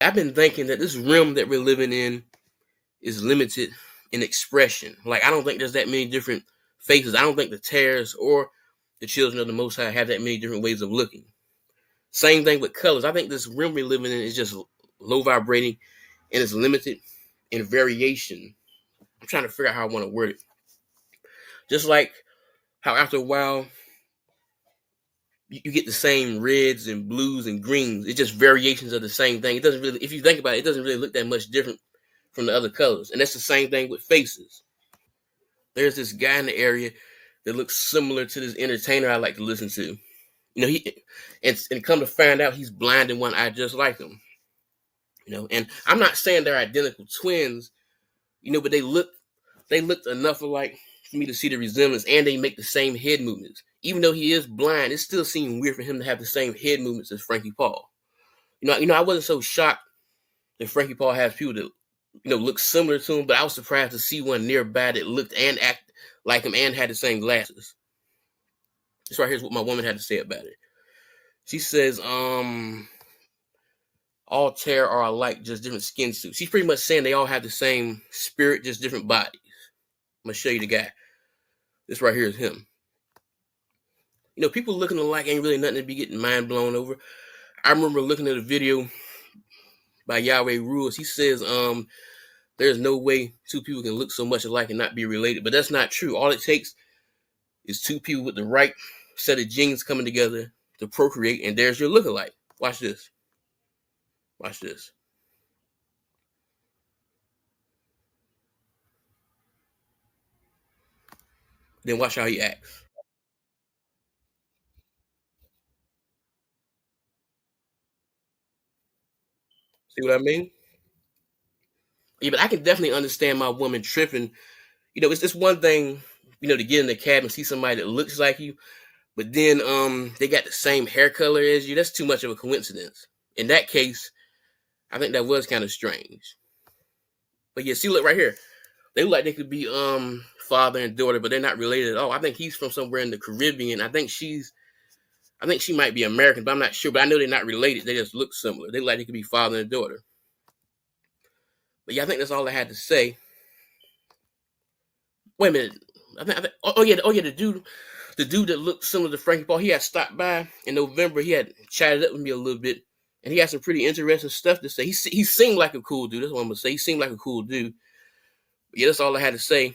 I've been thinking that this realm that we're living in is limited in expression. Like, I don't think there's that many different faces. I don't think the Tares or the children of the Most High have that many different ways of looking. Same thing with colors. I think this realm we're living in is just low vibrating and it's limited in variation. I'm trying to figure out how I want to word it. Just like how after a while you get the same reds and blues and greens. It's just variations of the same thing. It doesn't really, if you think about it, it doesn't really look that much different from the other colors. And that's the same thing with faces. There's this guy in the area that looks similar to this entertainer I like to listen to. You know, and come to find out he's blind in one eye just like him. You know, and I'm not saying they're identical twins, but they looked enough alike for me to see the resemblance, and they make the same head movements. Even though he is blind, it still seemed weird for him to have the same head movements as Frankie Paul. I wasn't so shocked that Frankie Paul has people that look similar to him, but I was surprised to see one nearby that looked and acted like him and had the same glasses. This right here's what my woman had to say about it. She says, all Terror are alike, just different skin suits. She's pretty much saying they all have the same spirit, just different bodies. I'm gonna show you the guy. This right here is him. People looking alike ain't really nothing to be getting mind blown over. I remember looking at a video by Yahweh Rules. He says, there's no way two people can look so much alike and not be related. But that's not true. All it takes is two people with the right set of genes coming together to procreate, and there's your lookalike. Watch this. Watch this. Then watch how he acts. See what I mean? Yeah, but I can definitely understand my woman tripping. It's one thing, to get in the cab and see somebody that looks like you, but then they got the same hair color as you. That's too much of a coincidence. In that case, I think that was kind of strange. But yeah, see, look right here. They look like they could be father and daughter, but they're not related at all. I think he's from somewhere in the Caribbean. I think she might be American, but I'm not sure. But I know they're not related. They just look similar. They look like they could be father and daughter. But yeah, I think that's all I had to say. Wait a minute. Oh yeah, the dude that looked similar to Frankie Paul, he had stopped by in November. He had chatted up with me a little bit, and he had some pretty interesting stuff to say. He seemed like a cool dude. That's what I'm gonna say. He seemed like a cool dude. But yeah, that's all I had to say.